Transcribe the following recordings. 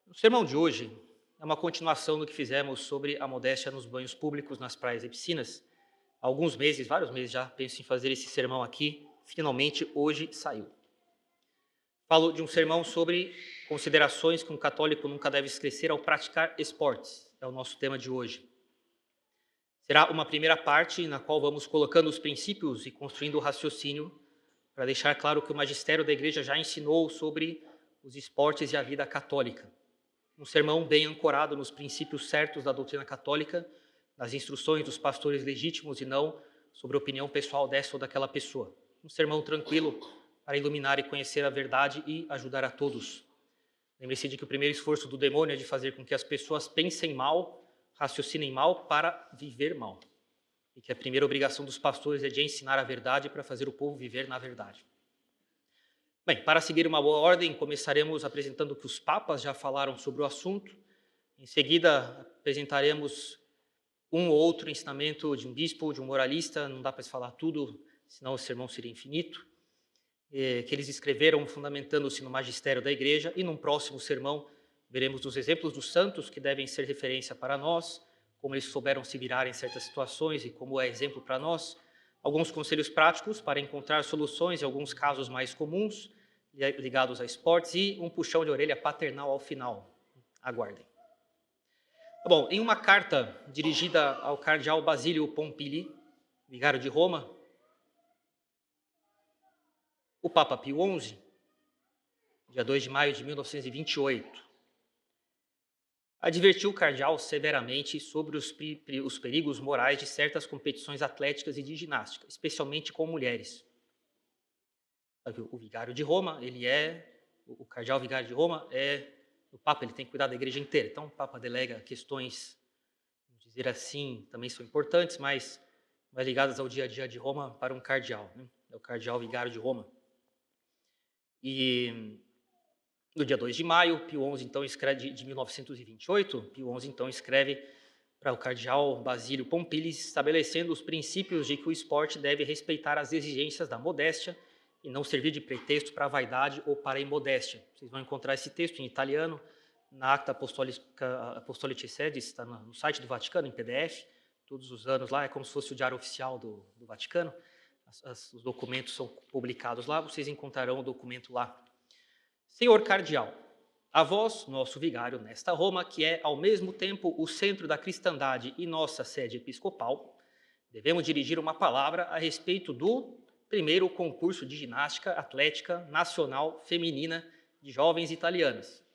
O sermão de hoje é uma continuação do que fizemos sobre a modéstia nos banhos públicos, nas praias e piscinas. Há alguns meses, vários meses já, penso em fazer esse sermão aqui. Finalmente, hoje saiu. Falo de um sermão sobre considerações que um católico nunca deve esquecer ao praticar esportes. É o nosso tema de hoje. Será uma primeira parte na qual vamos colocando os princípios e construindo o raciocínio para deixar claro que o magistério da igreja já ensinou sobre os esportes e a vida católica. Um sermão bem ancorado nos princípios certos da doutrina católica, nas instruções dos pastores legítimos e não sobre a opinião pessoal dessa ou daquela pessoa. Um sermão tranquilo para iluminar e conhecer a verdade e ajudar a todos. Lembre-se de que o primeiro esforço do demônio é de fazer com que as pessoas pensem mal, raciocinem mal para viver mal. E que a primeira obrigação dos pastores é de ensinar a verdade para fazer o povo viver na verdade. Bem, para seguir uma boa ordem, começaremos apresentando o que os papas já falaram sobre o assunto. Em seguida, apresentaremos um ou outro ensinamento de um bispo, de um moralista, não dá para falar tudo, senão o sermão seria infinito, que eles escreveram fundamentando-se no magistério da igreja, e num próximo sermão veremos os exemplos dos santos que devem ser referência para nós, como eles souberam se virar em certas situações e como é exemplo para nós, alguns conselhos práticos para encontrar soluções em alguns casos mais comuns, ligados a esportes, e um puxão de orelha paternal ao final. Aguardem. Bom, em uma carta dirigida ao cardeal Basílio Pompili, vigário de Roma, o Papa Pio XI, dia 2 de maio de 1928, advertiu o cardeal severamente sobre os perigos morais de certas competições atléticas e de ginástica, especialmente com mulheres. O vigário de Roma, o cardeal vigário de Roma o Papa, ele tem que cuidar da igreja inteira. Então, o Papa delega questões, vamos dizer assim, também são importantes, mas ligadas ao dia a dia de Roma para um cardeal, né? É o cardeal vigário de Roma. E no dia 2 de maio, Pio XI, então, escreve, de 1928, Pio XI, então, escreve para o cardeal Basílio Pompili, estabelecendo os princípios de que o esporte deve respeitar as exigências da modéstia e não servir de pretexto para a vaidade ou para a imodéstia. Vocês vão encontrar esse texto em italiano, na Acta Apostolicae Sedis, está no site do Vaticano, em PDF, todos os anos lá, é como se fosse o diário oficial do Vaticano, os documentos são publicados lá, vocês encontrarão o documento lá. Senhor cardeal, a vós, nosso vigário nesta Roma, que é ao mesmo tempo o centro da cristandade e nossa sede episcopal, devemos dirigir uma palavra a respeito do primeiro concurso de ginástica atlética nacional feminina de jovens italianas,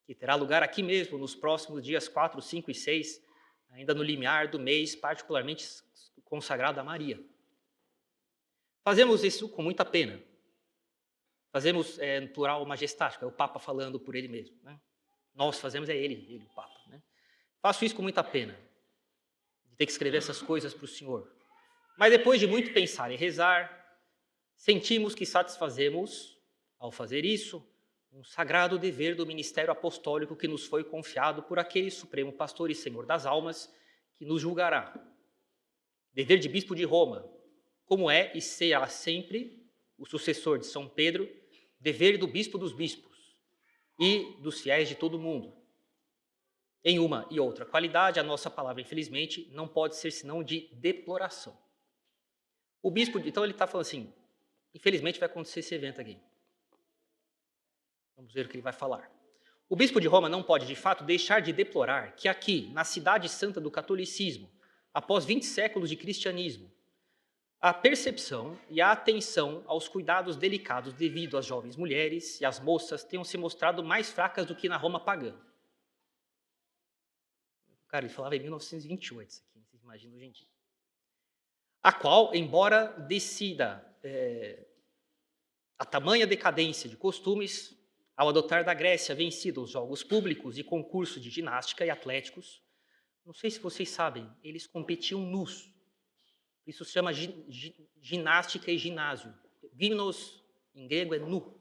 que terá lugar aqui mesmo nos próximos dias 4, 5 e 6, ainda no limiar do mês particularmente consagrado a Maria. Fazemos isso com muita pena. Fazemos no plural majestático, é o Papa falando por ele mesmo, né? Nós fazemos, é ele o Papa, né? Faço isso com muita pena, de ter que escrever essas coisas para o Senhor. Mas depois de muito pensar e rezar, sentimos que satisfazemos, ao fazer isso, um sagrado dever do ministério apostólico que nos foi confiado por aquele Supremo Pastor e Senhor das almas que nos julgará. Dever de bispo de Roma, como é e será sempre o sucessor de São Pedro, dever do bispo dos bispos e dos fiéis de todo o mundo. Em uma e outra qualidade, a nossa palavra, infelizmente, não pode ser senão de deploração. O bispo, então ele está falando assim, infelizmente vai acontecer esse evento aqui. Vamos ver o que ele vai falar. O bispo de Roma não pode, de fato, deixar de deplorar que aqui, na cidade santa do catolicismo, após 20 séculos de cristianismo, a percepção e a atenção aos cuidados delicados devido às jovens mulheres e às moças tenham se mostrado mais fracas do que na Roma pagã. Cara, ele falava em 1928, isso aqui, vocês imaginam hoje em dia. A qual, embora decida a tamanha decadência de costumes, ao adotar da Grécia vencida os jogos públicos e concursos de ginástica e atléticos, não sei se vocês sabem, eles competiam nus. Isso se chama ginástica e ginásio. Gymnos, em grego, é nu.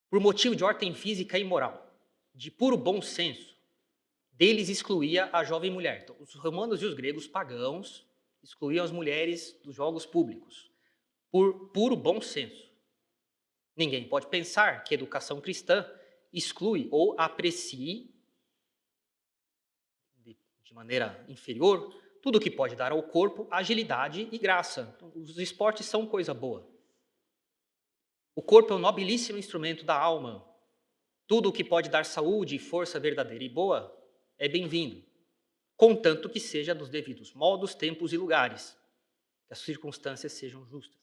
Por motivo de ordem física e moral, de puro bom senso, deles excluía a jovem mulher. Então, os romanos e os gregos pagãos excluíam as mulheres dos jogos públicos, por puro bom senso. Ninguém pode pensar que a educação cristã exclui ou aprecie de maneira inferior tudo que pode dar ao corpo agilidade e graça. Então, os esportes são coisa boa. O corpo é um nobilíssimo instrumento da alma. Tudo o que pode dar saúde e força verdadeira e boa é bem-vindo, contanto que seja nos devidos modos, tempos e lugares, que as circunstâncias sejam justas.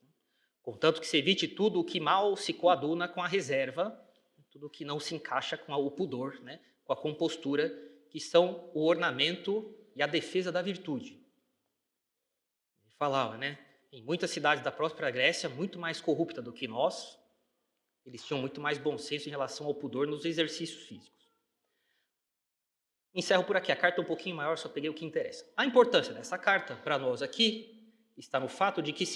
Contanto que se evite tudo o que mal se coaduna com a reserva, tudo o que não se encaixa com o pudor, né, com a compostura, que são o ornamento e a defesa da virtude. Ele falava, né, em muitas cidades da própria Grécia, muito mais corrupta do que nós, eles tinham muito mais bom senso em relação ao pudor nos exercícios físicos. Encerro por aqui. A carta é um pouquinho maior, só peguei o que interessa. A importância dessa carta para nós aqui está no fato de que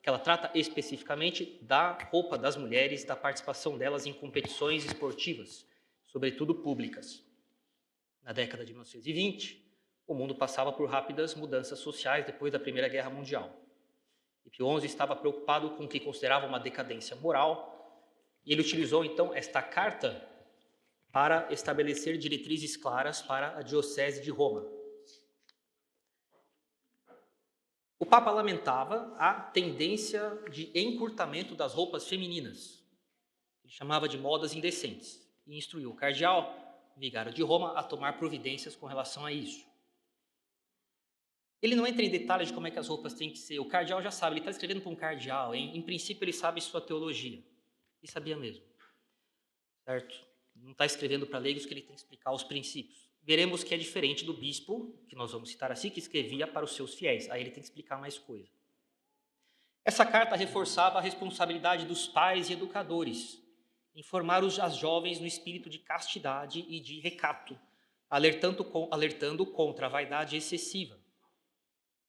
ela trata especificamente da roupa das mulheres, da participação delas em competições esportivas, sobretudo públicas. Na década de 1920, o mundo passava por rápidas mudanças sociais depois da Primeira Guerra Mundial. E Pio XI estava preocupado com o que considerava uma decadência moral, e ele utilizou, então, esta carta para estabelecer diretrizes claras para a Diocese de Roma. O Papa lamentava a tendência de encurtamento das roupas femininas. Ele chamava de modas indecentes e instruiu o cardeal, vigário de Roma, a tomar providências com relação a isso. Ele não entra em detalhes de como é que as roupas têm que ser. O cardeal já sabe, ele está escrevendo para um cardeal, em princípio ele sabe sua teologia. Ele sabia mesmo, certo? Não está escrevendo para leigos que ele tem que explicar os princípios. Veremos que é diferente do bispo, que nós vamos citar assim, que escrevia para os seus fiéis. Aí ele tem que explicar mais coisa. Essa carta reforçava a responsabilidade dos pais e educadores, informar as jovens no espírito de castidade e de recato, alertando contra a vaidade excessiva.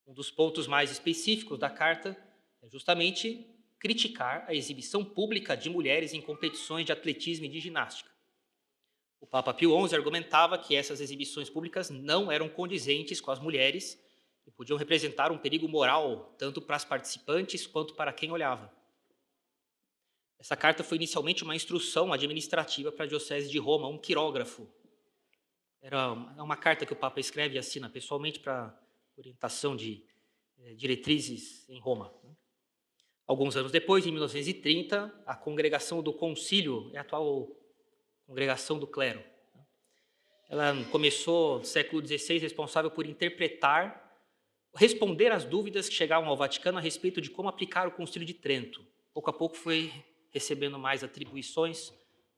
Um dos pontos mais específicos da carta é justamente criticar a exibição pública de mulheres em competições de atletismo e de ginástica. O Papa Pio XI argumentava que essas exibições públicas não eram condizentes com as mulheres e podiam representar um perigo moral tanto para as participantes quanto para quem olhava. Essa carta foi inicialmente uma instrução administrativa para a Diocese de Roma, um quirógrafo. Era uma carta que o Papa escreve e assina pessoalmente para orientação de diretrizes em Roma. Alguns anos depois, em 1930, a Congregação do Concílio, a atual Congregação do Clero, ela começou no século XVI, responsável por responder às dúvidas que chegavam ao Vaticano a respeito de como aplicar o Concílio de Trento. Pouco a pouco foi recebendo mais atribuições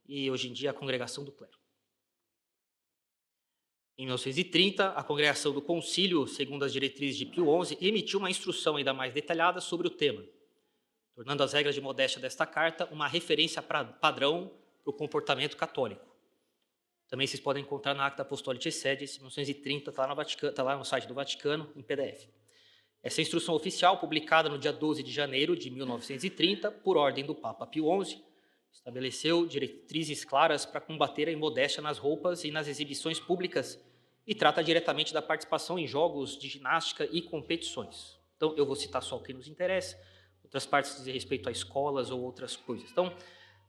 e hoje em dia a Congregação do Clero. Em 1930, a Congregação do Concílio, segundo as diretrizes de Pio XI, emitiu uma instrução ainda mais detalhada sobre o tema, tornando as regras de modéstia desta carta uma referência padrão para o comportamento católico. Também vocês podem encontrar na Acta Apostolicae Sedis, 1930, está lá no site do Vaticano, em PDF. Essa instrução oficial, publicada no dia 12 de janeiro de 1930, por ordem do Papa Pio XI, estabeleceu diretrizes claras para combater a imodéstia nas roupas e nas exibições públicas e trata diretamente da participação em jogos de ginástica e competições. Então, eu vou citar só o que nos interessa, outras partes dizem respeito a escolas ou outras coisas. Então,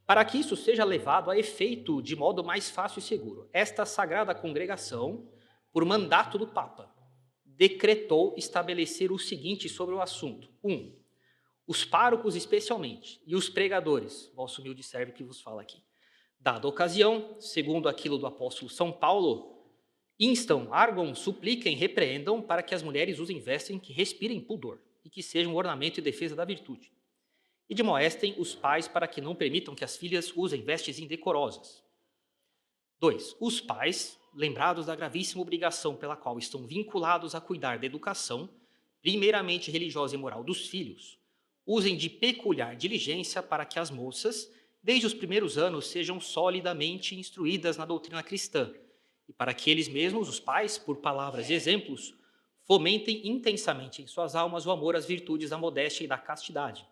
para que isso seja levado a efeito de modo mais fácil e seguro, esta sagrada congregação, por mandato do Papa, decretou estabelecer o seguinte sobre o assunto. 1. Os párocos especialmente, e os pregadores, vosso humilde servo que vos fala aqui, dada a ocasião, segundo aquilo do apóstolo São Paulo, instam, arguam, supliquem, repreendam para que as mulheres usem vestes que respirem pudor e que sejam um ornamento e defesa da virtude. E demoestem os pais para que não permitam que as filhas usem vestes indecorosas. 2. Os pais, lembrados da gravíssima obrigação pela qual estão vinculados a cuidar da educação, primeiramente religiosa e moral dos filhos, usem de peculiar diligência para que as moças, desde os primeiros anos, sejam solidamente instruídas na doutrina cristã, e para que eles mesmos, os pais, por palavras e exemplos, fomentem intensamente em suas almas o amor às virtudes da modéstia e da castidade,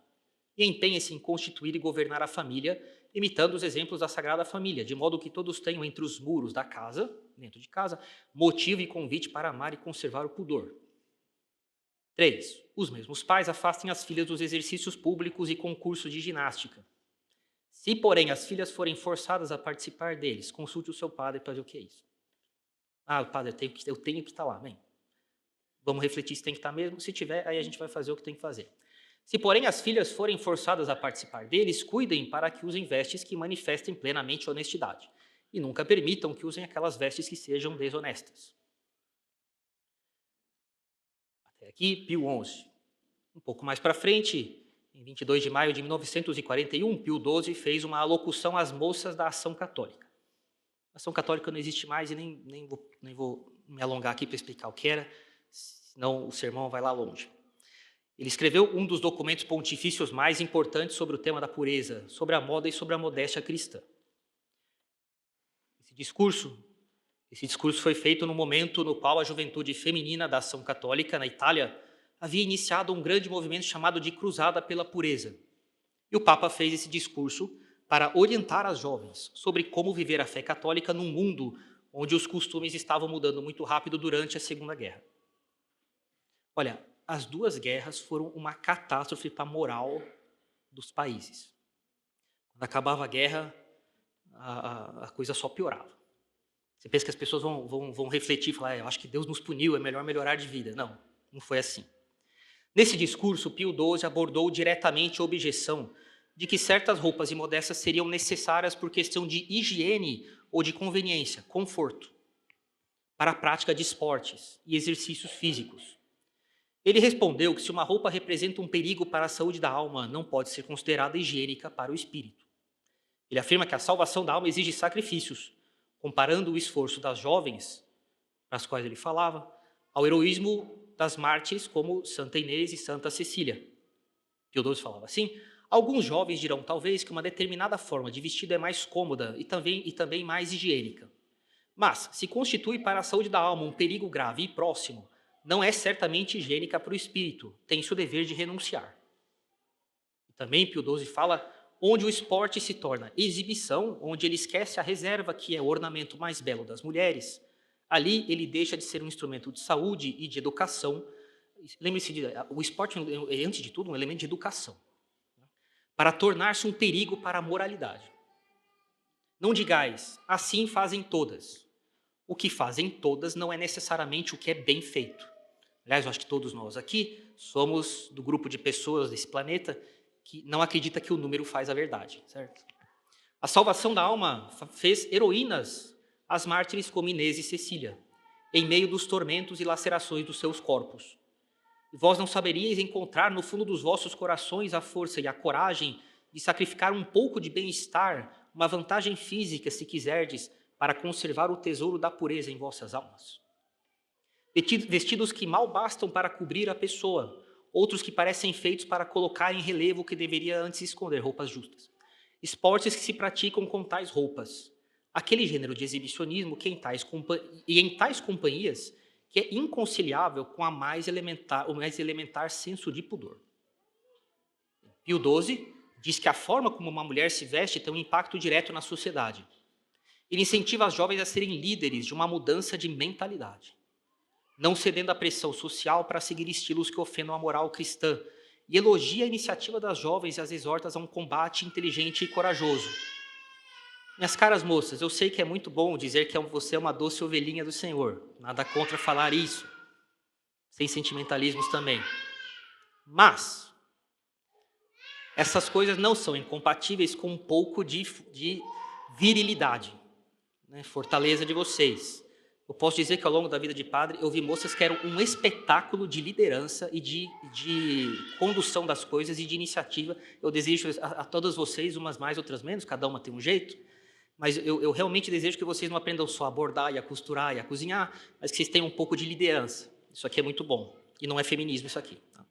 e empenhem-se em constituir e governar a família, imitando os exemplos da Sagrada Família, de modo que todos tenham entre os muros da casa, dentro de casa, motivo e convite para amar e conservar o pudor. 3. Os mesmos pais afastem as filhas dos exercícios públicos e concursos de ginástica. Se, porém, as filhas forem forçadas a participar deles, consulte o seu padre para ver o que é isso. Ah, padre, eu tenho que estar lá. Bem, vamos refletir se tem que estar mesmo. Se tiver, aí a gente vai fazer o que tem que fazer. Se, porém, as filhas forem forçadas a participar deles, cuidem para que usem vestes que manifestem plenamente honestidade. E nunca permitam que usem aquelas vestes que sejam desonestas. Até aqui, Pio XI. Um pouco mais para frente, em 22 de maio de 1941, Pio XII fez uma alocução às moças da Ação Católica. A Ação Católica não existe mais e nem vou me alongar aqui para explicar o que era, senão o sermão vai lá longe. Ele escreveu um dos documentos pontifícios mais importantes sobre o tema da pureza, sobre a moda e sobre a modéstia cristã. Esse discurso foi feito no momento no qual a juventude feminina da Ação Católica, na Itália, havia iniciado um grande movimento chamado de Cruzada pela Pureza. E o Papa fez esse discurso para orientar as jovens sobre como viver a fé católica num mundo onde os costumes estavam mudando muito rápido durante a Segunda Guerra. Olha, as duas guerras foram uma catástrofe para a moral dos países. Quando acabava a guerra, a coisa só piorava. Você pensa que as pessoas vão refletir e falar, eu acho que Deus nos puniu, é melhor melhorar de vida. Não, não foi assim. Nesse discurso, Pio XII abordou diretamente a objeção de que certas roupas imodestas seriam necessárias por questão de higiene ou de conveniência, conforto, para a prática de esportes e exercícios físicos. Ele respondeu que se uma roupa representa um perigo para a saúde da alma, não pode ser considerada higiênica para o espírito. Ele afirma que a salvação da alma exige sacrifícios, comparando o esforço das jovens, para as quais ele falava, ao heroísmo das mártires como Santa Inês e Santa Cecília. Pio XII falava assim, alguns jovens dirão talvez que uma determinada forma de vestido é mais cômoda e também mais higiênica. Mas, se constitui para a saúde da alma um perigo grave e próximo, não é certamente higiênica para o espírito, tem-se o dever de renunciar. E também Pio XII fala onde o esporte se torna exibição, onde ele esquece a reserva que é o ornamento mais belo das mulheres, ali ele deixa de ser um instrumento de saúde e de educação. Lembre-se, o esporte é, antes de tudo, um elemento de educação, para tornar-se um perigo para a moralidade. Não digais, assim fazem todas. O que fazem todas não é necessariamente o que é bem feito. Aliás, eu acho que todos nós aqui somos do grupo de pessoas desse planeta que não acredita que o número faz a verdade, certo? A salvação da alma fez heroínas as mártires como Inês e Cecília, em meio dos tormentos e lacerações dos seus corpos. E vós não saberíeis encontrar no fundo dos vossos corações a força e a coragem de sacrificar um pouco de bem-estar, uma vantagem física, se quiserdes, para conservar o tesouro da pureza em vossas almas. Vestidos que mal bastam para cobrir a pessoa, outros que parecem feitos para colocar em relevo o que deveria antes esconder, roupas justas. Esportes que se praticam com tais roupas. Aquele gênero de exibicionismo que em tais companhias que é inconciliável com o mais elementar senso de pudor. Pio XII diz que a forma como uma mulher se veste tem um impacto direto na sociedade. Ele incentiva as jovens a serem líderes de uma mudança de mentalidade, não cedendo à pressão social para seguir estilos que ofendam a moral cristã, e elogia a iniciativa das jovens e as exorta a um combate inteligente e corajoso. Minhas caras moças, eu sei que é muito bom dizer que você é uma doce ovelhinha do Senhor, nada contra falar isso, sem sentimentalismos também. Mas essas coisas não são incompatíveis com um pouco de virilidade, né, fortaleza de vocês. Eu posso dizer que ao longo da vida de padre, eu vi moças que eram um espetáculo de liderança e de condução das coisas e de iniciativa. Eu desejo a todas vocês, umas mais, outras menos, cada uma tem um jeito, mas eu realmente desejo que vocês não aprendam só a bordar e a costurar e a cozinhar, mas que vocês tenham um pouco de liderança. Isso aqui é muito bom. E não é feminismo isso aqui. Tá?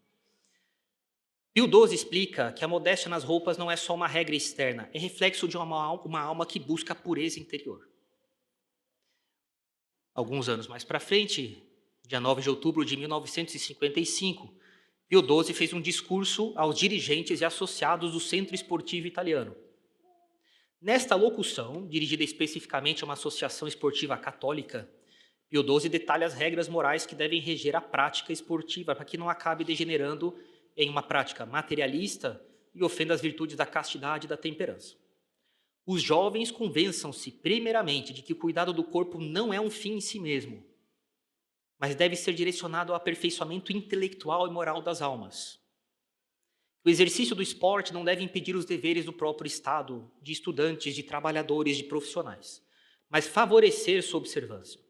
Pio XII explica que a modéstia nas roupas não é só uma regra externa, é reflexo de uma alma que busca a pureza interior. Alguns anos mais para frente, dia 9 de outubro de 1955, Pio XII fez um discurso aos dirigentes e associados do Centro Esportivo Italiano. Nesta locução, dirigida especificamente a uma associação esportiva católica, Pio XII detalha as regras morais que devem reger a prática esportiva para que não acabe degenerando em uma prática materialista e ofenda as virtudes da castidade e da temperança. Os jovens convençam-se, primeiramente, de que o cuidado do corpo não é um fim em si mesmo, mas deve ser direcionado ao aperfeiçoamento intelectual e moral das almas. O exercício do esporte não deve impedir os deveres do próprio Estado, de estudantes, de trabalhadores, de profissionais, mas favorecer sua observância,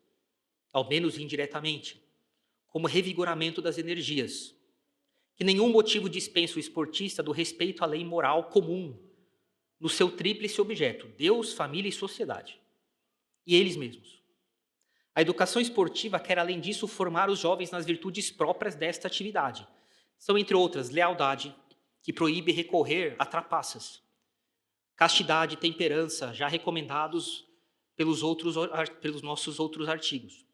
ao menos indiretamente, como revigoramento das energias. Que nenhum motivo dispensa o esportista do respeito à lei moral comum, no seu tríplice objeto, Deus, família e sociedade, e eles mesmos. A educação esportiva quer, além disso, formar os jovens nas virtudes próprias desta atividade. São, entre outras, lealdade, que proíbe recorrer a trapaças, castidade e temperança, já recomendados pelos nossos outros artigos.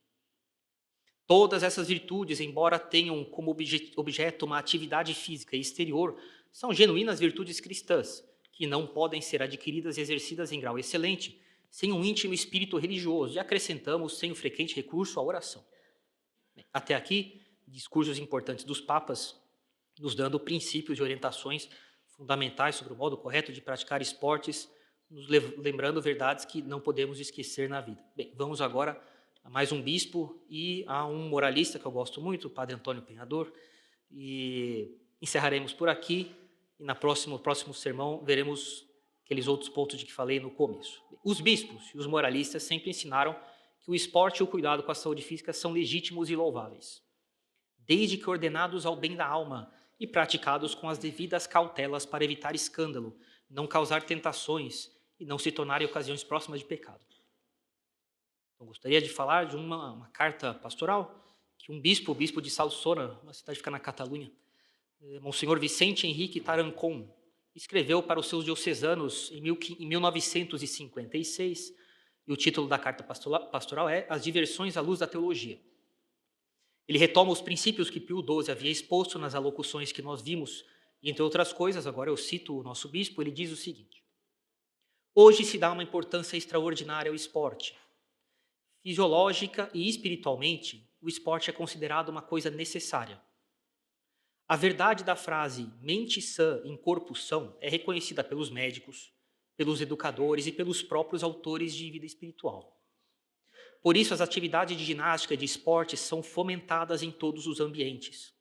Todas essas virtudes, embora tenham como objeto uma atividade física e exterior, são genuínas virtudes cristãs, que não podem ser adquiridas e exercidas em grau excelente, sem um íntimo espírito religioso, e acrescentamos sem o frequente recurso à oração. Até aqui, discursos importantes dos papas, nos dando princípios e orientações fundamentais sobre o modo correto de praticar esportes, nos lembrando verdades que não podemos esquecer na vida. Bem, vamos agora a mais um bispo e a um moralista que eu gosto muito, o Padre Antônio Penhador, e encerraremos por aqui, e no próximo sermão veremos aqueles outros pontos de que falei no começo. Os bispos e os moralistas sempre ensinaram que o esporte e o cuidado com a saúde física são legítimos e louváveis, desde que ordenados ao bem da alma e praticados com as devidas cautelas para evitar escândalo, não causar tentações e não se tornarem ocasiões próximas de pecado. Então, gostaria de falar de uma carta pastoral que um bispo, o bispo de Salsona, uma cidade que fica na Catalunha, Monsenhor Vicente Henrique Tarancon, escreveu para os seus diocesanos em 1956, e o título da carta pastoral é As Diversões à Luz da Teologia. Ele retoma os princípios que Pio XII havia exposto nas alocuções que nós vimos, e entre outras coisas, agora eu cito o nosso bispo, ele diz o seguinte: hoje se dá uma importância extraordinária ao esporte. Fisiológica e espiritualmente, o esporte é considerado uma coisa necessária. A verdade da frase mente sã em corpo são é reconhecida pelos médicos, pelos educadores e pelos próprios autores de vida espiritual. Por isso, as atividades de ginástica e de esporte são fomentadas em todos os ambientes.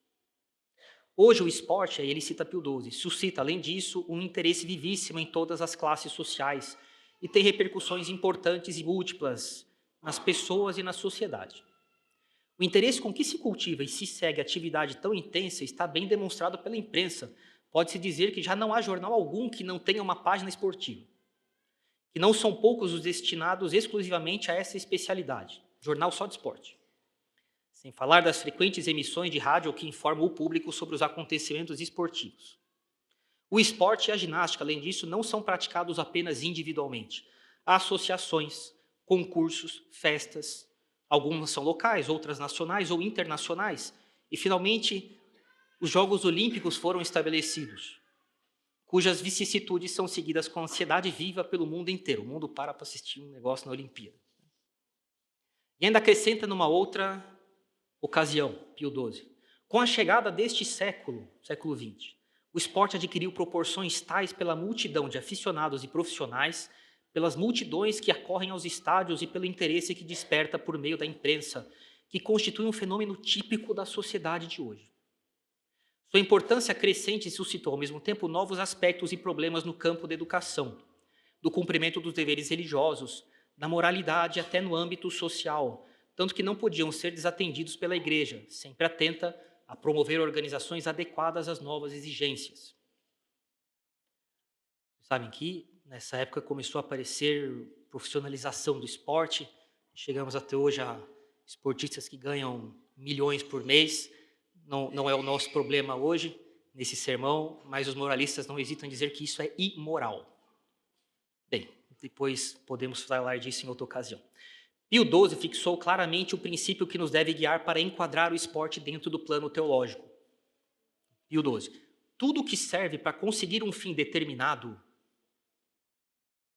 Hoje, o esporte, aí ele cita Pio XII, suscita, além disso, um interesse vivíssimo em todas as classes sociais e tem repercussões importantes e múltiplas nas pessoas e na sociedade. O interesse com que se cultiva e se segue atividade tão intensa está bem demonstrado pela imprensa. Pode-se dizer que já não há jornal algum que não tenha uma página esportiva. Que não são poucos os destinados exclusivamente a essa especialidade. Jornal só de esporte. Sem falar das frequentes emissões de rádio que informam o público sobre os acontecimentos esportivos. O esporte e a ginástica, além disso, não são praticados apenas individualmente. Há associações, concursos, festas. Algumas são locais, outras nacionais ou internacionais. E, finalmente, os Jogos Olímpicos foram estabelecidos, cujas vicissitudes são seguidas com ansiedade viva pelo mundo inteiro. O mundo para assistir um negócio na Olimpíada. E ainda acrescenta numa outra ocasião, Pio XII. Com a chegada deste século XX, o esporte adquiriu proporções tais pela multidão de aficionados e profissionais, pelas multidões que acorrem aos estádios e pelo interesse que desperta por meio da imprensa, que constitui um fenômeno típico da sociedade de hoje. Sua importância crescente suscitou, ao mesmo tempo, novos aspectos e problemas no campo da educação, do cumprimento dos deveres religiosos, da moralidade até no âmbito social, tanto que não podiam ser desatendidos pela Igreja, sempre atenta a promover organizações adequadas às novas exigências. Sabem que nessa época começou a aparecer profissionalização do esporte, chegamos até hoje a esportistas que ganham milhões por mês, não é o nosso problema hoje, nesse sermão, mas os moralistas não hesitam em dizer que isso é imoral. Bem, depois podemos falar disso em outra ocasião. Pio XII fixou claramente o princípio que nos deve guiar para enquadrar o esporte dentro do plano teológico. Pio XII. Tudo que serve para conseguir um fim determinado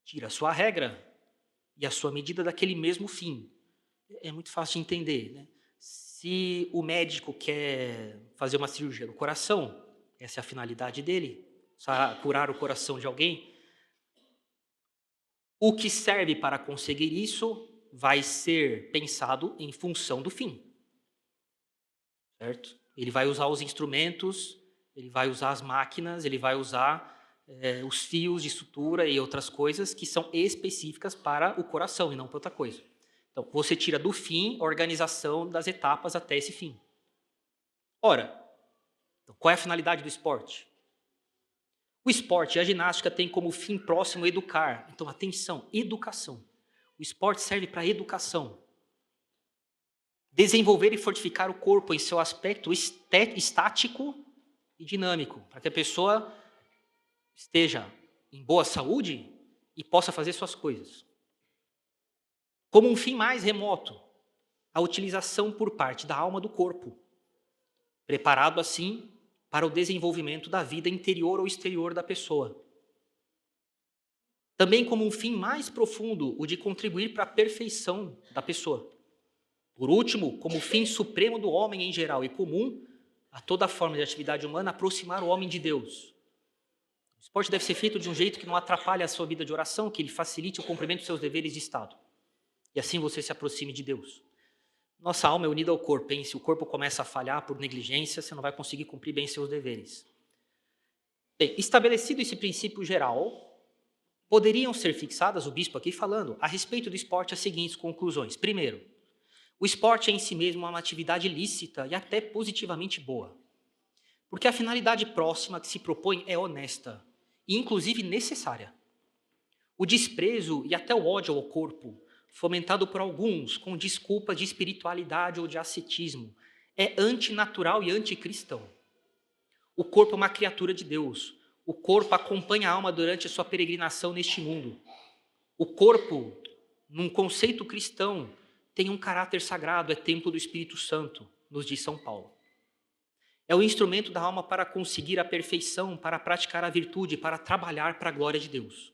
tira a sua regra e a sua medida daquele mesmo fim. É muito fácil de entender, né? Se o médico quer fazer uma cirurgia no coração, essa é a finalidade dele, curar o coração de alguém, O que serve para conseguir isso vai ser pensado em função do fim, certo? Ele vai usar os instrumentos, ele vai usar as máquinas, ele vai usar os fios de sutura e outras coisas que são específicas para o coração e não para outra coisa. Então, você tira do fim a organização das etapas até esse fim. Ora, então, qual é a finalidade do esporte? O esporte e a ginástica têm como fim próximo educar. Então, atenção, educação. O esporte serve para educação. Desenvolver e fortificar o corpo em seu aspecto estático e dinâmico, para que a pessoa esteja em boa saúde e possa fazer suas coisas. Como um fim mais remoto, a utilização por parte da alma do corpo, preparado assim para o desenvolvimento da vida interior ou exterior da pessoa. Também como um fim mais profundo, o de contribuir para a perfeição da pessoa. Por último, como fim supremo do homem em geral e comum a toda forma de atividade humana, aproximar o homem de Deus. O esporte deve ser feito de um jeito que não atrapalhe a sua vida de oração, que ele facilite o cumprimento dos seus deveres de Estado. E assim você se aproxime de Deus. Nossa alma é unida ao corpo, hein? Se o corpo começa a falhar por negligência, você não vai conseguir cumprir bem seus deveres. Bem, estabelecido esse princípio geral, poderiam ser fixadas, o bispo aqui falando, a respeito do esporte as seguintes conclusões. Primeiro, o esporte é em si mesmo uma atividade lícita e até positivamente boa. Porque a finalidade próxima que se propõe é honesta e inclusive necessária. O desprezo e até o ódio ao corpo, fomentado por alguns com desculpa de espiritualidade ou de ascetismo, é antinatural e anticristão. O corpo é uma criatura de Deus. O corpo acompanha a alma durante a sua peregrinação neste mundo. O corpo, num conceito cristão, tem um caráter sagrado, é templo do Espírito Santo, nos diz São Paulo. É o instrumento da alma para conseguir a perfeição, para praticar a virtude, para trabalhar para a glória de Deus.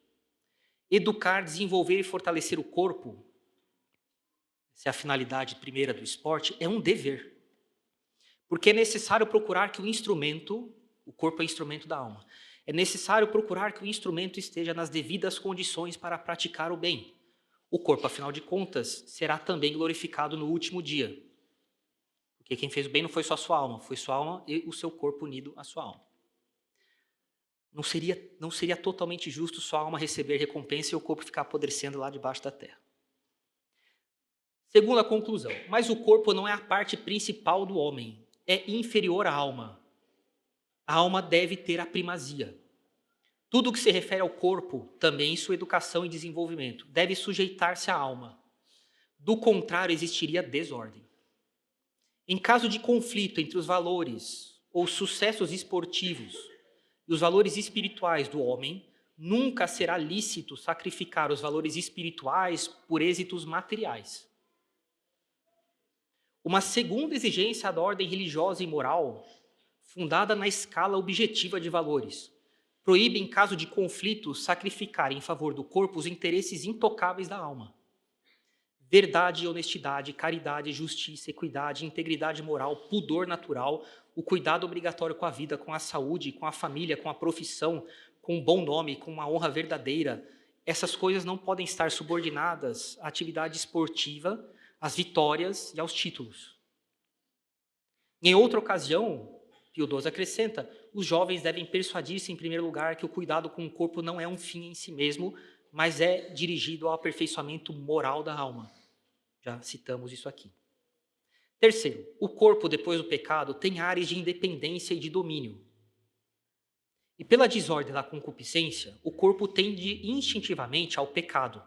Educar, desenvolver e fortalecer o corpo, essa é a finalidade primeira do esporte, é um dever. Porque é necessário procurar que o instrumento, o corpo é instrumento da alma, é necessário procurar que o instrumento esteja nas devidas condições para praticar o bem. O corpo, afinal de contas, será também glorificado no último dia. Porque quem fez o bem não foi só a sua alma, foi sua alma e o seu corpo unido à sua alma. Não seria totalmente justo sua alma receber recompensa e o corpo ficar apodrecendo lá debaixo da terra. Segunda conclusão, mas o corpo não é a parte principal do homem, é inferior à alma. A alma deve ter a primazia. Tudo o que se refere ao corpo, também sua educação e desenvolvimento, deve sujeitar-se à alma. Do contrário, existiria desordem. Em caso de conflito entre os valores ou sucessos esportivos e os valores espirituais do homem, nunca será lícito sacrificar os valores espirituais por êxitos materiais. Uma segunda exigência da ordem religiosa e moral, fundada na escala objetiva de valores, proíbe, em caso de conflito, sacrificar em favor do corpo os interesses intocáveis da alma. Verdade, honestidade, caridade, justiça, equidade, integridade moral, pudor natural, o cuidado obrigatório com a vida, com a saúde, com a família, com a profissão, com um bom nome, com uma honra verdadeira. Essas coisas não podem estar subordinadas à atividade esportiva, às vitórias e aos títulos. Em outra ocasião, Pio XII acrescenta, os jovens devem persuadir-se, em primeiro lugar, que o cuidado com o corpo não é um fim em si mesmo, mas é dirigido ao aperfeiçoamento moral da alma. Já citamos isso aqui. Terceiro, o corpo, depois do pecado, tem áreas de independência e de domínio. E pela desordem da concupiscência, o corpo tende instintivamente ao pecado.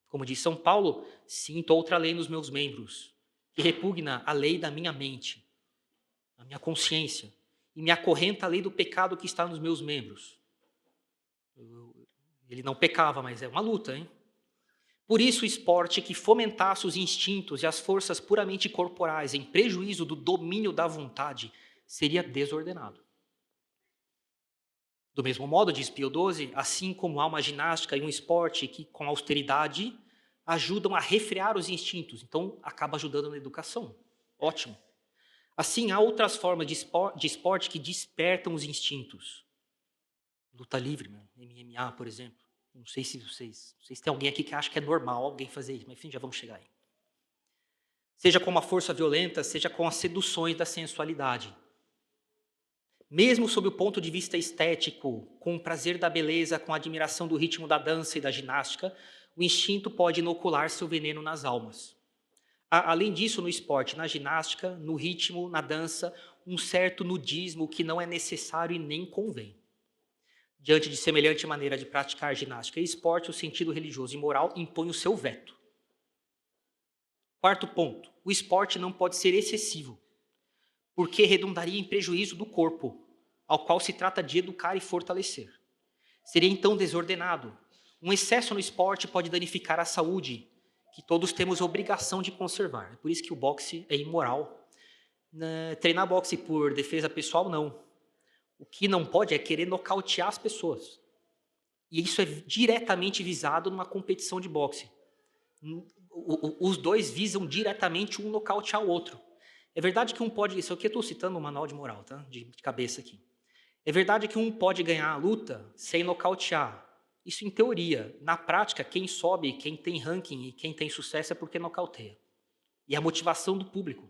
Como diz São Paulo, sinto outra lei nos meus membros, que repugna a lei da minha mente, a minha consciência, e me acorrenta a lei do pecado que está nos meus membros. Ele não pecava, mas é uma luta, hein? Por isso, o esporte que fomentasse os instintos e as forças puramente corporais em prejuízo do domínio da vontade seria desordenado. Do mesmo modo, diz Pio XII, assim como há uma ginástica e um esporte que, com austeridade, ajudam a refrear os instintos, então acaba ajudando na educação. Ótimo. Assim, há outras formas de esporte que despertam os instintos. Luta livre, MMA, por exemplo. Não sei se vocês têm alguém aqui que acha que é normal alguém fazer isso, mas enfim, já vamos chegar aí. Seja com a força violenta, seja com as seduções da sensualidade. Mesmo sob o ponto de vista estético, com o prazer da beleza, com a admiração do ritmo da dança e da ginástica, o instinto pode inocular seu veneno nas almas. Além disso, no esporte, na ginástica, no ritmo, na dança, um certo nudismo que não é necessário e nem convém. Diante de semelhante maneira de praticar ginástica e esporte, o sentido religioso e moral impõe o seu veto. Quarto ponto, o esporte não pode ser excessivo, porque redundaria em prejuízo do corpo, ao qual se trata de educar e fortalecer. Seria então desordenado. Um excesso no esporte pode danificar a saúde, que todos temos obrigação de conservar. É por isso que o boxe é imoral. Treinar boxe por defesa pessoal, não. O que não pode é querer nocautear as pessoas. E isso é diretamente visado numa competição de boxe. Os dois visam diretamente um nocautear o outro. É verdade que um pode... Isso aqui eu estou citando o manual de moral, tá? De cabeça aqui. É verdade que um pode ganhar a luta sem nocautear. Isso em teoria. Na prática, quem sobe, quem tem ranking e quem tem sucesso é porque nocauteia. E a motivação do público.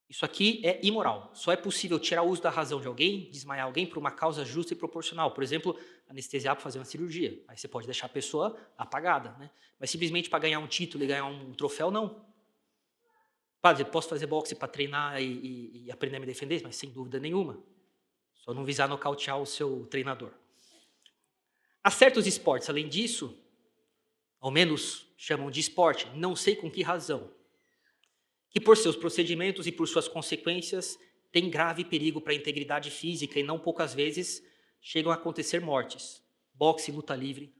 Isso aqui é imoral. Só é possível tirar o uso da razão de alguém, desmaiar alguém por uma causa justa e proporcional. Por exemplo, anestesiar para fazer uma cirurgia. Aí você pode deixar a pessoa apagada, né? Mas simplesmente para ganhar um título e ganhar um troféu, não. Padre, posso fazer boxe para treinar e aprender a me defender? Mas sem dúvida nenhuma. Só não visar nocautear o seu treinador. Há certos esportes, além disso, ao menos chamam de esporte, não sei com que razão, que por seus procedimentos e por suas consequências tem grave perigo para a integridade física e não poucas vezes chegam a acontecer mortes. Boxe e luta livre.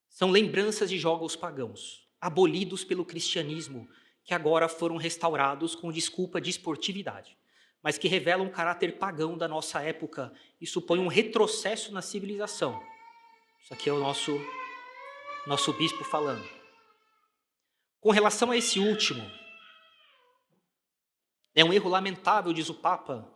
São lembranças de jogos pagãos, abolidos pelo cristianismo, que agora foram restaurados com desculpa de esportividade, mas que revelam o caráter pagão da nossa época e supõem um retrocesso na civilização. Isso aqui é o nosso bispo falando. Com relação a esse último, é um erro lamentável, diz o Papa,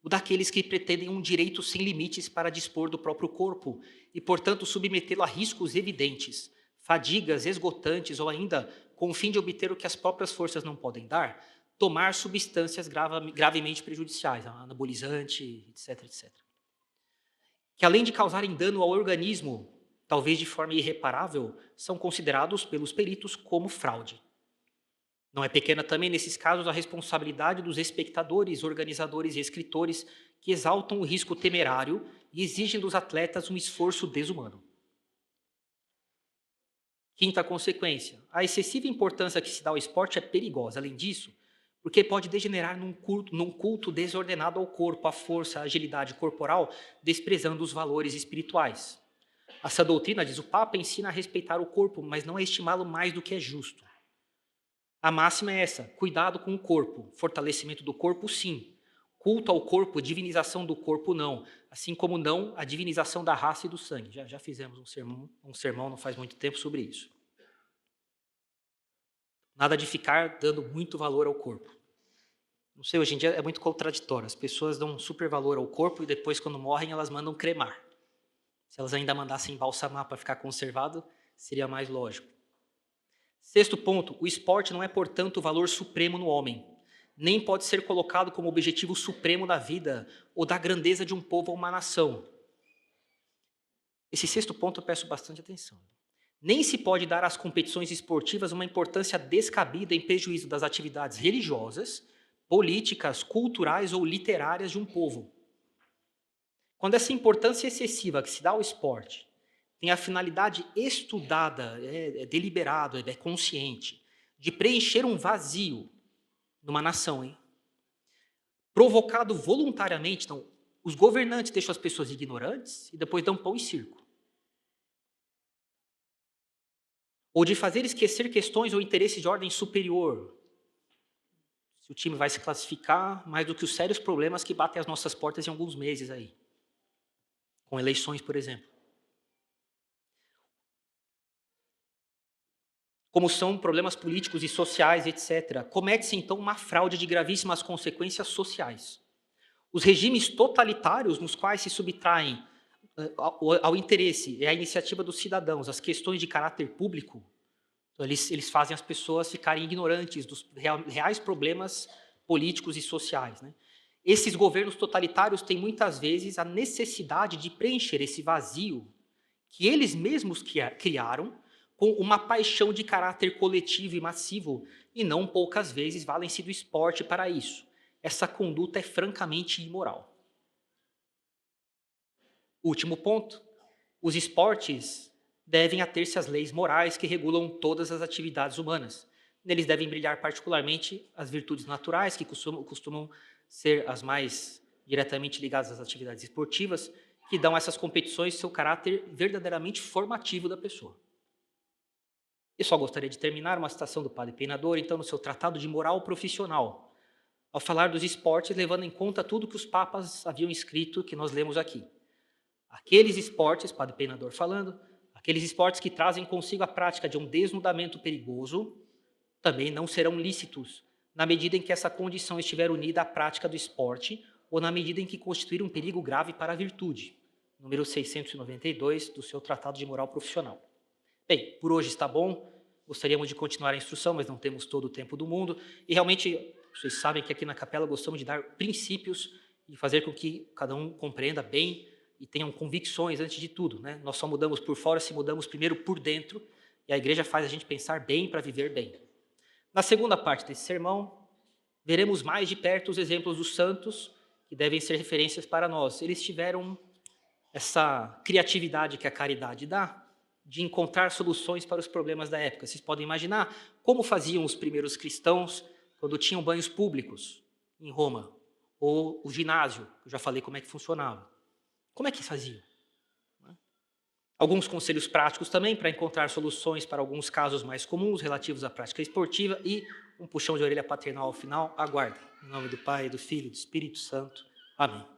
o daqueles que pretendem um direito sem limites para dispor do próprio corpo e, portanto, submetê-lo a riscos evidentes, fadigas esgotantes ou ainda, com o fim de obter o que as próprias forças não podem dar, tomar substâncias gravemente prejudiciais, anabolizante, etc, etc. Que além de causarem dano ao organismo, talvez de forma irreparável, são considerados pelos peritos como fraude. Não é pequena também, nesses casos, a responsabilidade dos espectadores, organizadores e escritores que exaltam o risco temerário e exigem dos atletas um esforço desumano. Quinta consequência, a excessiva importância que se dá ao esporte é perigosa. Além disso, porque pode degenerar num culto desordenado ao corpo, à força, à agilidade corporal, desprezando os valores espirituais. Essa doutrina, diz o Papa, ensina a respeitar o corpo, mas não a estimá-lo mais do que é justo. A máxima é essa, cuidado com o corpo, fortalecimento do corpo, sim. Culto ao corpo, divinização do corpo, não. Assim como não a divinização da raça e do sangue. Já fizemos um sermão não faz muito tempo sobre isso. Nada de ficar dando muito valor ao corpo. Não sei, hoje em dia é muito contraditório. As pessoas dão um super valor ao corpo e depois, quando morrem, elas mandam cremar. Se elas ainda mandassem embalsamar para ficar conservado, seria mais lógico. Sexto ponto, o esporte não é, portanto, o valor supremo no homem. Nem pode ser colocado como objetivo supremo da vida ou da grandeza de um povo ou uma nação. Esse sexto ponto eu peço bastante atenção. Nem se pode dar às competições esportivas uma importância descabida em prejuízo das atividades religiosas, políticas, culturais ou literárias de um povo. Quando essa importância excessiva que se dá ao esporte tem a finalidade estudada, é deliberado, é consciente, de preencher um vazio numa nação, provocado voluntariamente, então, os governantes deixam as pessoas ignorantes e depois dão pão e circo. Ou de fazer esquecer questões ou interesses de ordem superior. Se o time vai se classificar, mais do que os sérios problemas que batem às nossas portas em alguns meses aí. Com eleições, por exemplo. Como são problemas políticos e sociais, etc. Comete-se, então, uma fraude de gravíssimas consequências sociais. Os regimes totalitários nos quais se subtraem ao interesse e à iniciativa dos cidadãos, as questões de caráter público, então eles fazem as pessoas ficarem ignorantes dos reais problemas políticos e sociais, né? Esses governos totalitários têm muitas vezes a necessidade de preencher esse vazio que eles mesmos criaram com uma paixão de caráter coletivo e massivo, e não poucas vezes valem-se do esporte para isso. Essa conduta é francamente imoral. Último ponto, os esportes devem ater-se às leis morais que regulam todas as atividades humanas. Neles devem brilhar particularmente as virtudes naturais, que costumam ser as mais diretamente ligadas às atividades esportivas, que dão a essas competições seu caráter verdadeiramente formativo da pessoa. Eu só gostaria de terminar uma citação do padre Peinador, então, no seu Tratado de Moral Profissional, ao falar dos esportes, levando em conta tudo que os papas haviam escrito, que nós lemos aqui. Aqueles esportes, padre Peinador falando, aqueles esportes que trazem consigo a prática de um desnudamento perigoso, também não serão lícitos, na medida em que essa condição estiver unida à prática do esporte ou na medida em que constituir um perigo grave para a virtude. Número 692 do seu Tratado de Moral Profissional. Bem, por hoje está bom, gostaríamos de continuar a instrução, mas não temos todo o tempo do mundo, e realmente, vocês sabem que aqui na capela gostamos de dar princípios e fazer com que cada um compreenda bem e tenham convicções antes de tudo, né? Nós só mudamos por fora se mudamos primeiro por dentro, e a igreja faz a gente pensar bem para viver bem. Na segunda parte desse sermão, veremos mais de perto os exemplos dos santos, que devem ser referências para nós. Eles tiveram essa criatividade que a caridade dá, de encontrar soluções para os problemas da época. Vocês podem imaginar como faziam os primeiros cristãos quando tinham banhos públicos em Roma, ou o ginásio, eu já falei como é que funcionava. Como é que faziam? Alguns conselhos práticos também para encontrar soluções para alguns casos mais comuns relativos à prática esportiva e um puxão de orelha paternal ao final. Aguardem. Em nome do Pai, do Filho e do Espírito Santo. Amém.